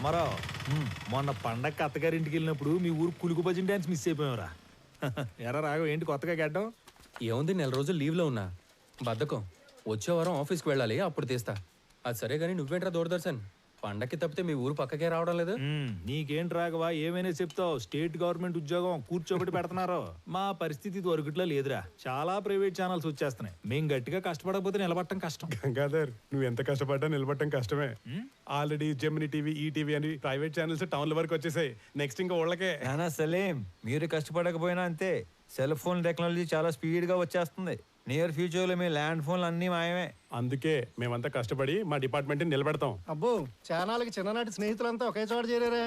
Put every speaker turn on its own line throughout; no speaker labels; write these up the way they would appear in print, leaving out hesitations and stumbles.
రామారావు, మొన్న పండగ అత్తగారింటికి వెళ్ళినప్పుడు మీ ఊరు కులుకు భజన డాన్స్ మిస్ అయిపోయావురా. ఎరా రాఘవ, ఏంటి కొత్తగా గడ్డం?
ఏముంది, 4 రోజులు లీవ్లో ఉన్నా. బద్ధకం. వచ్చే వారం ఆఫీస్కి వెళ్ళాలి, అప్పుడు తీస్తా. అది సరే కానీ నువ్వేంట్రా దూరదర్శన్, పండక్కి తప్పితే మీ ఊరు పక్కకే రావడం లేదు?
నీకేంటి రాఘవ, ఏమైనా చెప్తావు? స్టేట్ గవర్నమెంట్ ఉద్యోగం కూర్చోబెట్టి పెడుతున్నారు. మా పరిస్థితి ఇది వరకుట్లో లేదురా. చాలా ప్రైవేట్ ఛానల్స్ వచ్చేస్తున్నాయి. మేము గట్టిగా కష్టపడకపోతే నిలబడటం కష్టం.
గంగాధర్, నువ్వు ఎంత కష్టపడ్డా నిలబడటం కష్టమే. ఆల్రెడీ జెమిని టీవీ, ఈటీవీ అని ప్రైవేట్ ఛానల్స్ టౌన్ల వరకు వచ్చేసాయి. నెక్స్ట్ ఇంకా ఊళ్ళకే.
నానా సలీం, మీరు కష్టపడకపోయినా అంతే. సెల్ ఫోన్ టెక్నాలజీ చాలా స్పీడ్గా వచ్చేస్తుంది. నియర్ ఫ్యూచర్లో మీ ల్యాండ్ ఫోన్లు అన్నీ మాయమే.
అందుకే మేమంతా కష్టపడి మా డిపార్ట్మెంట్ నిలబెడతాం.
అబ్బో, చానాలకి చిన్ననాటి స్నేహితులంతా ఒకే చోట చేరారే.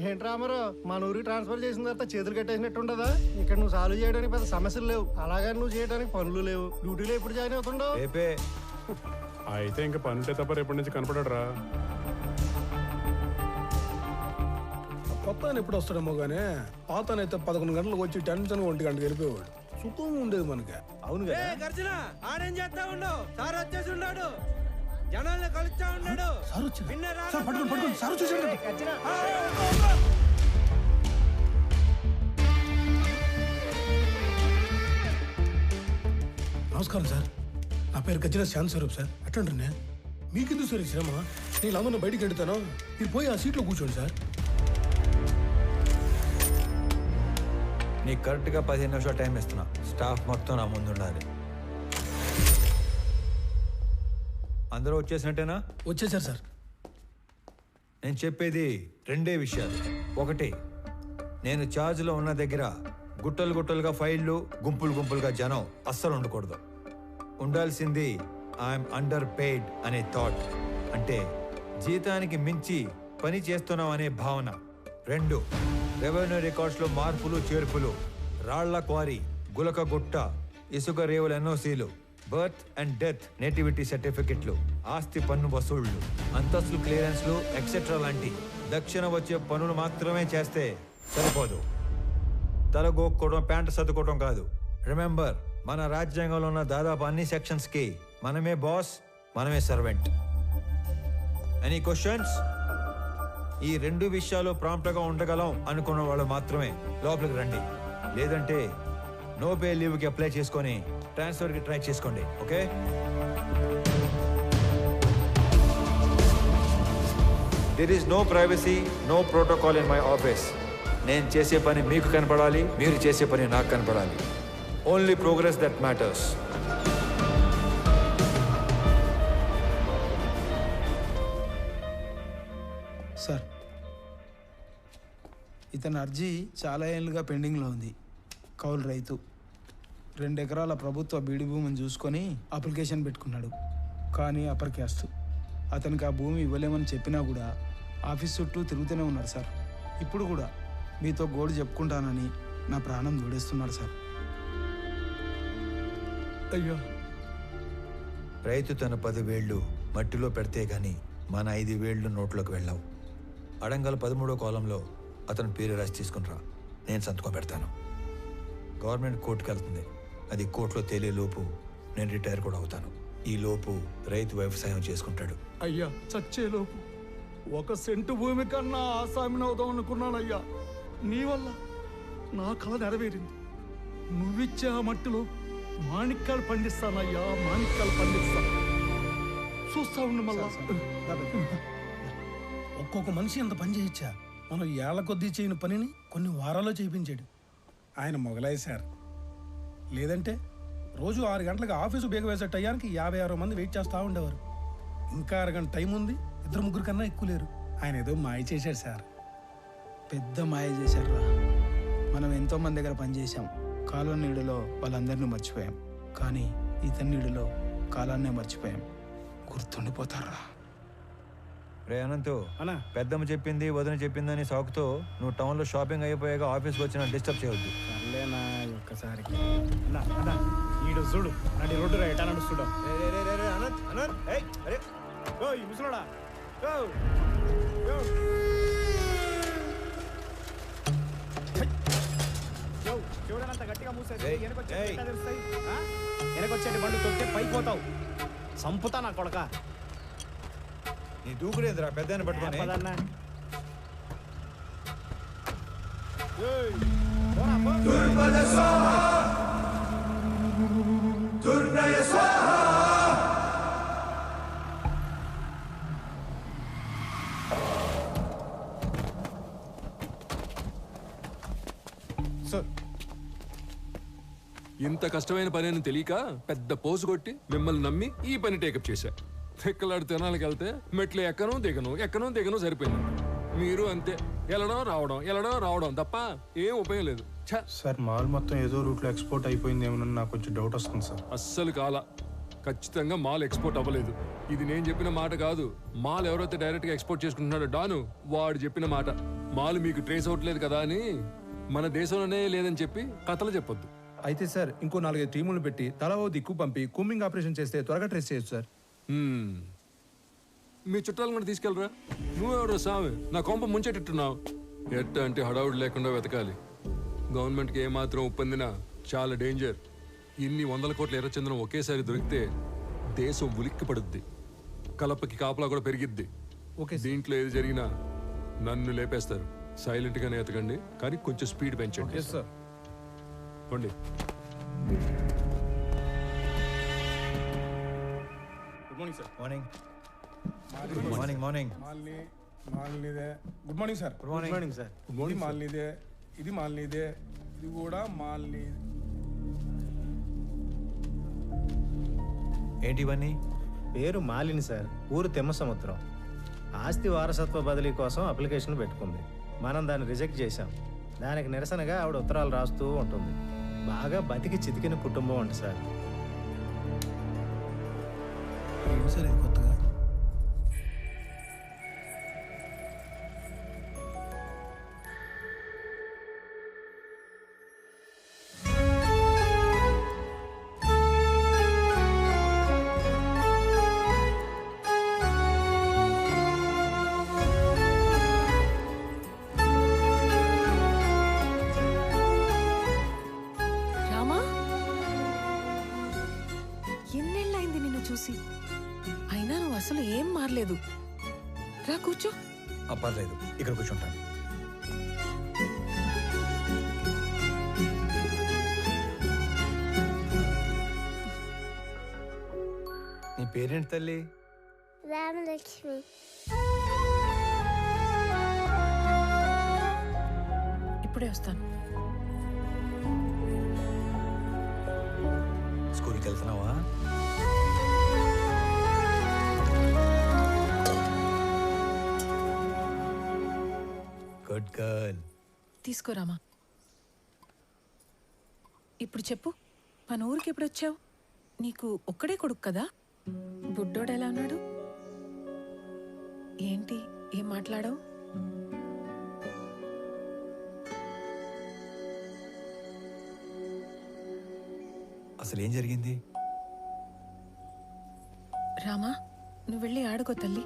ఏంటి రామరు, మన ఊరికి ట్రాన్స్ఫర్ చేసిన తర్వాత చేతులు కట్టేసినట్టు ఉండదా? ఇక్కడ నువ్వు సాల్వ్ చేయడానికి పెద్ద సమస్యలు లేవు, అలాగని నువ్వు చేయడానికి పనులు లేవు. డ్యూటీలో ఎప్పుడు జాయిన్ అవుతుండవు?
రేపే.
అయితే ఇంకా పనుంటే తప్ప రేపటి నుంచి కనపడరా.
కొత్త ఎప్పుడు వస్తాడేమో గానీ పాతనైతే 11 గంటలకు వచ్చి టెన్షన్ 1 గంటకు వెళ్ళిపోయాడు. సుఖం ఉండేది మనకి.
అవును కదా.
గర్జన ఆడేం చేస్తా ఉండవు, సార్ వచ్చేసి ఉన్నాడు, జనాల్ని కలుస్తా ఉన్నాడు.
సార్ వచ్చింది. సార్ పట్టుకోండి, పట్టుకోండి. సార్ వచ్చేసాడు. నమస్కారం సార్, నా పేరు గజ్జల శ్యామ్ స్వరూప్ సార్. అట్లంటే మీకెందుకు సార్ ఈ శ్రమ? నేను అందరిని బయటికి వెళ్తాను, మీరు పోయి ఆ సీట్లో కూర్చోండి సార్.
నీకు కరెక్ట్గా 15 నిమిషాలు టైం ఇస్తున్నా. స్టాఫ్ మొత్తం నా ముందు ఉండాలి. అందరూ వచ్చేసినట్టేనా?
వచ్చేసారు సార్.
నేను చెప్పేది 2 విషయాలు. ఒకటి, నేను ఛార్జ్లో ఉన్న దగ్గర గుట్టలు గుట్టలుగా ఫైళ్ళు, గుంపులు గుంపులుగా జనం అస్సలు ఉండకూడదు. ఉండాల్సింది ఐఎమ్ అండర్ పెయిడ్ అనే థాట్, అంటే జీతానికి మించి పని చేస్తున్నాం అనే భావన. 2, రెవెన్యూ రికార్డ్స్లో మార్పులు చేర్పులు, రాళ్ల క్వారీ, గులక గుట్ట, ఇసుక రేవుల ఎన్ఓసీలు, బర్త్ అండ్ డెత్ నేటివిటీ సర్టిఫికెట్లు, ఆస్తి పన్ను వసూళ్లు, అంతస్తులు క్లియరెన్స్లు ఎక్సెట్రా లాంటి దక్షిణ వచ్చే పనులు మాత్రమే చేస్తే సరిపోదు. తలగోక్కోవడం, ప్యాంటు సర్దుకోవడం కాదు. రిమెంబర్, మన రాజ్యాంగంలో ఉన్న దాదాపు అన్ని సెక్షన్స్కి మనమే బాస్, మనమే సర్వెంట్. Any questions? ఈ 2 విషయాలు ప్రాంప్ట్గా ఉండగలం అనుకున్న వాళ్ళు మాత్రమే లోపలికి రండి. లేదంటే నో పే లీవ్కి అప్లై చేసుకొని ట్రాన్స్ఫర్కి ట్రై చేసుకోండి. Okay? There is no privacy, no protocol in my office. నేను చేసే పని మీకు కనపడాలి, మీరు చేసే పని నాకు కనపడాలి. Only progress that matters.
Sir, ఇతని అర్జీ చాలా ఏళ్ళుగా పెండింగ్లో ఉంది. కౌలు రైతు, 2 ఎకరాల ప్రభుత్వ బీడి భూమిని చూసుకొని అప్లికేషన్ పెట్టుకున్నాడు. కానీ అప్పర్ క్యాస్ట్. అతనికి ఆ భూమి ఇవ్వలేమని చెప్పినా కూడా ఆఫీస్ చుట్టూ తిరుగుతూనే ఉన్నాడు సార్. ఇప్పుడు కూడా మీతో గోడు చెప్పుకుంటానని నా ప్రాణం జోడేస్తున్నాడు సార్.
అయ్యో,
రైతు తన 10 వేళ్ళు మట్టిలో పెడితే గాని మన 5 వేళ్ళు నోట్లోకి వెళ్ళావు. అడంగల్ 13వ కాలంలో అతని పేరు రాసి తీసుకునిరా, నేను సంతకం పెడతాను. గవర్నమెంట్ కోర్టుకు వెళ్తుంది. అది కోర్టులో తేలేలోపు నేను రిటైర్ కూడా అవుతాను. ఈ లోపు రైతు వ్యవసాయం చేసుకుంటాడు.
అయ్యా, చచ్చేలోపు 1 సెంటు భూమి కన్నా ఆసామిని అవుదాం అనుకున్నానయ్యా. నీ వల్ల నా కళ నెరవేరింది. నువ్విచ్చే ఆ మట్టిలో మాణిక్యాలు పండిస్తానయ్యా, మాణిక్యాలు పండిస్తాను. చూస్తా ఉండు మళ్ళా. ఒక్కొక్క మనిషి ఎంత పని చేయొచ్చా? మనం ఏళ్ల కొద్దీ చేయని పనిని కొన్ని వారాల్లో చేయించాడు ఆయన. మొగలాయి సార్. లేదంటే రోజు 6 గంటలకు ఆఫీసు బేగ వేసే టయానికి 56 మంది వెయిట్ చేస్తూ ఉండేవారు. ఇంకా 6 గంట టైం ఉంది, 2-3 కన్నా ఎక్కువ లేరు. ఆయన ఏదో మాయ చేశాడు సార్.
పెద్ద మాయ చేశారా. మనం ఎంతోమంది దగ్గర పనిచేసాం. కాలం నీడలో వాళ్ళందరినీ మర్చిపోయాం. కానీ ఇతని నీడలో కాలాన్నే మర్చిపోయాం. గుర్తుండిపోతారా?
రే అనంతు, పెద్దమ్మ చెప్పింది, వదిన చెప్పిందని సాకుతో నువ్వు టౌన్లో షాపింగ్ అయిపోయాక ఆఫీస్కి వచ్చిన డిస్టర్బ్ చేయవద్దు.
సర్లేనా, ఒక్కసారికి ఈడు చూడు, నడి రోడ్డు ఎటా నడుస్తుడా. ముసలోడా, చూడనంత గట్టిగా మూసేది వెనకొచ్చేటి బండు తొక్కితే పైకి పోతావు. సంపుతా నా కొడక.
నీ దూకుడేంద్రా పెద్ద పట్టుకొని.
సార్
ఇంత కష్టమైన పని అని తెలియక పెద్ద పోసు కొట్టి మిమ్మల్ని నమ్మి ఈ పని టేకప్ చేశా. ఎక్కలాడు తినాలకి వెళ్తే మెట్లు ఎక్కను దిగను సరిపోయింది. మీరు అంతే, వెళ్ళడం రావడం తప్ప ఏం ఉపయోగం లేదు. ఛ!
సార్ మాల్ మొత్తం ఏదో రూట్లో ఎక్స్పోర్ట్ అయిపోయింది ఏమన్నా నాకు కొంచెం డౌట్ వస్తుంది సార్.
అస్సలు కాల, ఖచ్చితంగా మాల్ ఎక్స్పోర్ట్ అవ్వలేదు. ఇది నేను చెప్పిన మాట కాదు. మాల్ ఎవరైతే డైరెక్ట్ గా ఎక్స్పోర్ట్ చేసుకుంటున్నాడో డాను, వాడు చెప్పిన మాట. మాల్ మీకు ట్రేస్ అవ్వట్లేదు కదా అని మన దేశంలోనే లేదని చెప్పి కథలు చెప్పొద్దు.
అయితే సార్ ఇంకో 4-5 టీములు పెట్టి తలా ఓ దిక్కు పంపి కూంబింగ్ ఆపరేషన్ చేస్తే త్వరగా ట్రేస్ చేయొచ్చు సార్.
మీ చుట్టాలను కూడా తీసుకెళ్ళరా. నువ్వెవరో సామి నా కొంప ముంచేటట్టున్నావు. ఎట్ట అంటే హడావుడి లేకుండా వెతకాలి. గవర్నమెంట్కి ఏమాత్రం ఒప్పందినా చాలా డేంజర్. ఇన్ని 100 కోట్ల ఎర్రచందనం ఒకేసారి దొరికితే దేశం ఉలిక్కి పడుద్ది. కలపకి కాపలా కూడా పెరిగిద్ది.
ఓకే.
దీంట్లో ఏది జరిగినా నన్ను లేపేస్తారు. సైలెంట్ గానే ఎతకండి, కానీ కొంచెం స్పీడ్ పెంచండి.
సార్
పోండి.
Good morning sir.
Morning morning morning
మాల్నీదే. Good morning sir.
Good morning
sir.
ఇది మాల్నీదే, ఇది మాల్నీదే, ఇది కూడా మాల్నీ.
ఏంటి ఇవన్నీ?
పేరు మాలిని సార్, ఊరు తిమ్మసముద్రం. ఆస్తి వారసత్వ బదిలీ కోసం అప్లికేషన్ పెట్టుకుంది. మనం దాన్ని రిజెక్ట్ చేశాం. దానికి నిరసనగా ఆవిడ ఉత్తరాలు రాస్తూ ఉంటుంది. బాగా బతికి చితికిన కుటుంబం అంట సార్.
సరే కొత్తగా
ఎన్నేళ్ళైంది నిన్ను చూసి. అయినా నువ్వు అసలు ఏం మారలేదు. రా కూర్చో.
పర్లేదు, ఇక్కడ కూర్చుంటాను. నీ పేరేంటి తల్లి?
రామలక్ష్మి.
ఇప్పుడే వస్తాను.
స్కూల్కి వెళ్తున్నావా? Good girl.
తీసుకోరామా. ఇప్పుడు చెప్పు, మన ఊరికి ఎప్పుడు వచ్చావు? నీకు ఒక్కడే కొడుకు కదా? బుడ్డోడు ఎలా ఉన్నాడు? ఏంటి ఏం మాట్లాడావు?
అసలు ఏం జరిగింది?
రామా, నువ్వు వెళ్ళి ఆడుకో తల్లి.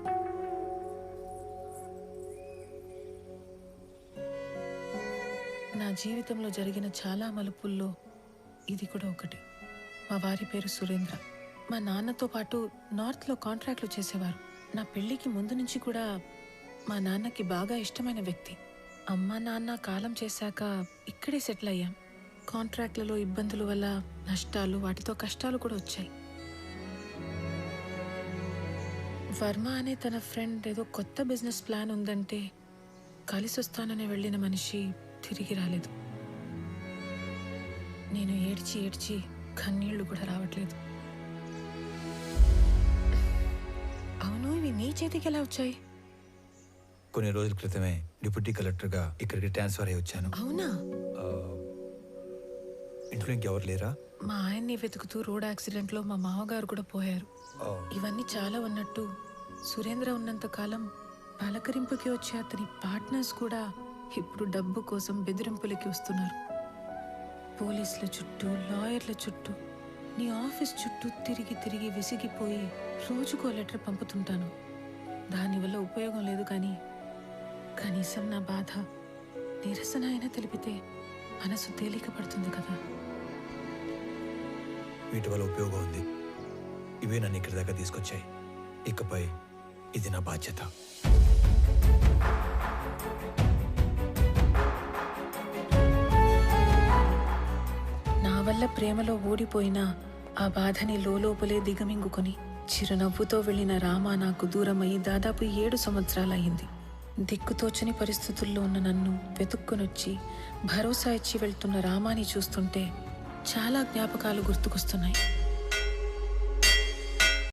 నా జీవితంలో జరిగిన చాలా మలుపుల్లో ఇది కూడా ఒకటి. మా వారి పేరు సురేంద్ర. మా నాన్నతో పాటు నార్త్లో కాంట్రాక్ట్లు చేసేవారు. నా పెళ్లికి ముందు నుంచి కూడా మా నాన్నకి బాగా ఇష్టమైన వ్యక్తి. అమ్మ నాన్న కాలం చేశాక ఇక్కడే సెటిల్ అయ్యాం. కాంట్రాక్ట్లలో ఇబ్బందుల వల్ల నష్టాలు, వాటితో కష్టాలు కూడా వచ్చాయి. వర్మ అనే తన ఫ్రెండ్ ఏదో కొత్త బిజినెస్ ప్లాన్ ఉందంటే కలిసి వస్తానని వెళ్ళిన మనిషి తిరిగి రాలేదు. నేను ఏడ్చి ఏడ్చి కన్నీళ్లు కూడా రావట్లేదు. అవును, ఇవి నీ చేతికి ఎలా వచ్చాయి?
కొన్ని రోజుల క్రితమే డిప్యూటీ కలెక్టర్గా ఇక్కడికి ట్రాన్స్ఫర్ అయ్యి వచ్చాను.
అవునా?
ఇంట్లో ఇంకెవరు లేరా?
మా ఆయన్ని వెతుకుతూ రోడ్ యాక్సిడెంట్లో మా మామగారు కూడా పోయారు. ఇవన్నీ చాలా ఉన్నట్టు సురేంద్ర ఉన్నంత కాలం పలకరింపుకి వచ్చే అతని పార్ట్నర్స్ కూడా ఇప్పుడు డబ్బు కోసం బెదిరింపులకి వస్తున్నారు. పోలీసుల చుట్టూ, లాయర్ల చుట్టూ, నీ ఆఫీస్ చుట్టూ తిరిగి తిరిగి విసిగిపోయి రోజుకో లెటర్ పంపుతుంటాను. దానివల్ల ఉపయోగం లేదు, కానీ కనీసం నా బాధ, నిరసన అయినా తెలిపితే మనసు తేలిక పడుతుంది కదా.
వీటి వల్ల ఉపయోగం ఉంది. ఇవే నన్ను ఇక్కడి దాకా తీసుకొచ్చాయి. ఇకపై ఇది నా బాధ్యత.
ఇన్నేళ్ల ప్రేమలో ఓడిపోయినా ఆ బాధని లోపలే దిగమింగుకొని చిరునవ్వుతో వెళ్లిన రామ నాకు దూరమయ్యి దాదాపు 7 సంవత్సరాలయ్యింది. దిక్కుతోచని పరిస్థితుల్లో ఉన్న నన్ను వెతుక్కునొచ్చి భరోసా ఇచ్చి వెళ్తున్న రామాని చూస్తుంటే చాలా జ్ఞాపకాలు గుర్తుకొస్తున్నాయి.